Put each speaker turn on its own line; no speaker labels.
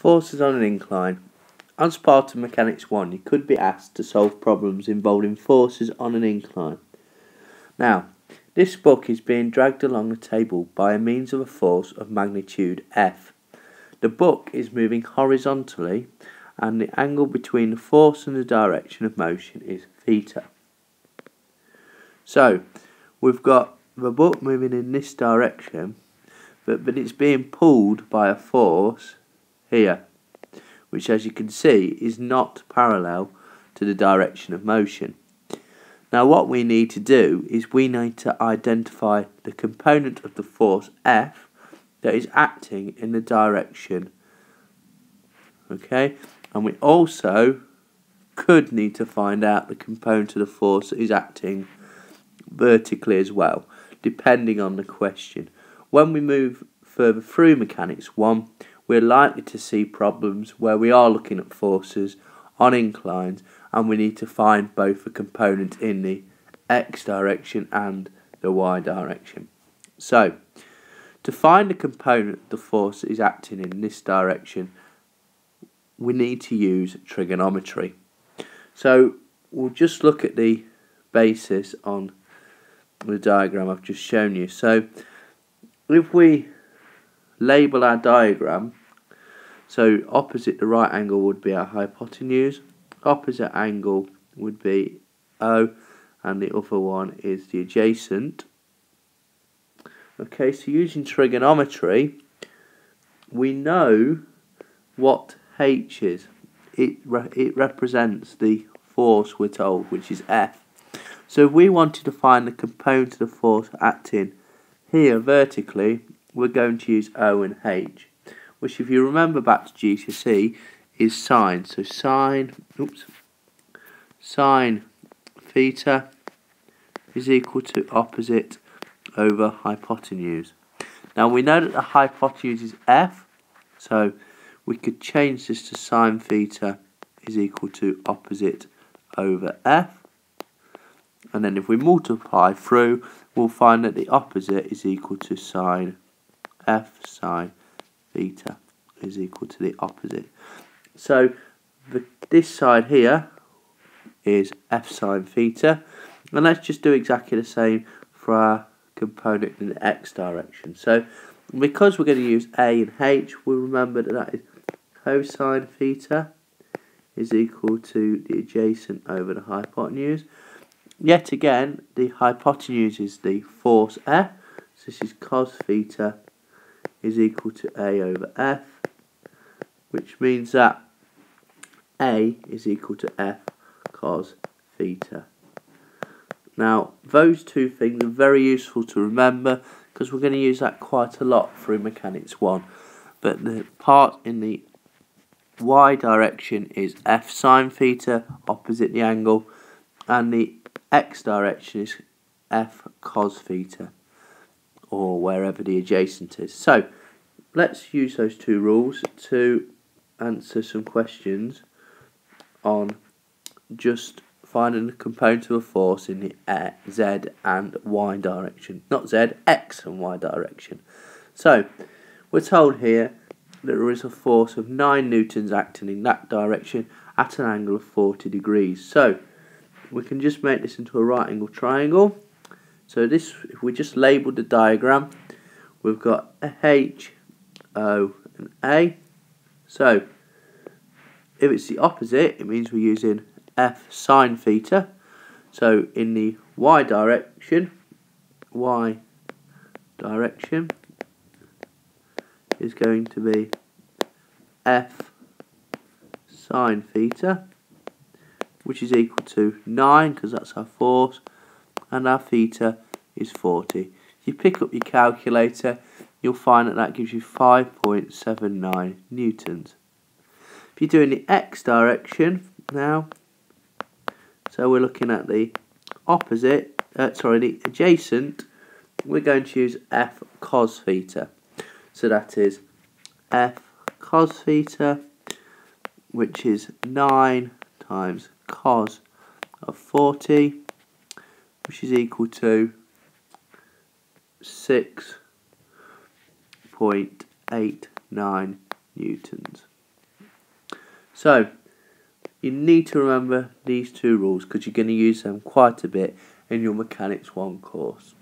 Forces on an incline. As part of Mechanics 1, you could be asked to solve problems involving forces on an incline. Now, this book is being dragged along the table by means of a force of magnitude F. The book is moving horizontally, and the angle between the force and the direction of motion is theta. So, we've got the book moving in this direction, but it's being pulled by a force here, which, as you can see, is not parallel to the direction of motion. Now what we need to do is we need to identify the component of the force F that is acting in the direction, okay, and we also could need to find out the component of the force that is acting vertically as well, depending on the question. When we move further through Mechanics 1, we're likely to see problems where we are looking at forces on inclines and we need to find both a component in the x direction and the y direction. So, to find the component of the force that is acting in this direction, we need to use trigonometry. So, we'll just look at the basis on the diagram I've just shown you. So, if we label our diagram, so opposite the right angle would be our hypotenuse, opposite angle would be O, and the other one is the adjacent. Okay, so using trigonometry, we know what H is. It represents the force we're told, which is F. So if we wanted to find the component of the force acting here vertically, we're going to use O and H, which, if you remember back to GCSE, is sine. So sine theta is equal to opposite over hypotenuse. Now we know that the hypotenuse is F, so we could change this to sine theta is equal to opposite over F. And then if we multiply through, we'll find that the opposite is equal to sine F sine theta is equal to the opposite. So this side here is F sine theta, and let's just do exactly the same for our component in the x direction. So because we're going to use A and H, we'll remember that is cosine theta is equal to the adjacent over the hypotenuse. Yet again, the hypotenuse is the force F, so this is cos theta is equal to A over F, which means that A is equal to F cos theta. Now, those two things are very useful to remember because we're going to use that quite a lot through Mechanics 1. But the part in the y direction is F sine theta, opposite the angle, and the x direction is F cos theta, or wherever the adjacent is. So, let's use those two rules to answer some questions on just finding the component of a force in the z and y direction. Not z, x and y direction. So, we're told here that there is a force of 9 newtons acting in that direction at an angle of 40 degrees. So, we can just make this into a right angle triangle. So this, if we just label the diagram, we've got H, O and A. So if it's the opposite, it means we're using F sine theta. So in the y direction is going to be F sine theta, which is equal to 9 because that's our force, and our theta is 40. If you pick up your calculator, you'll find that gives you 5.79 newtons. If you're doing the x direction now, so we're looking at the opposite, the adjacent, we're going to use F cos theta. So that is F cos theta, which is 9 times cos of 40, which is equal to 6.89 newtons. So you need to remember these two rules because you're going to use them quite a bit in your Mechanics 1 course.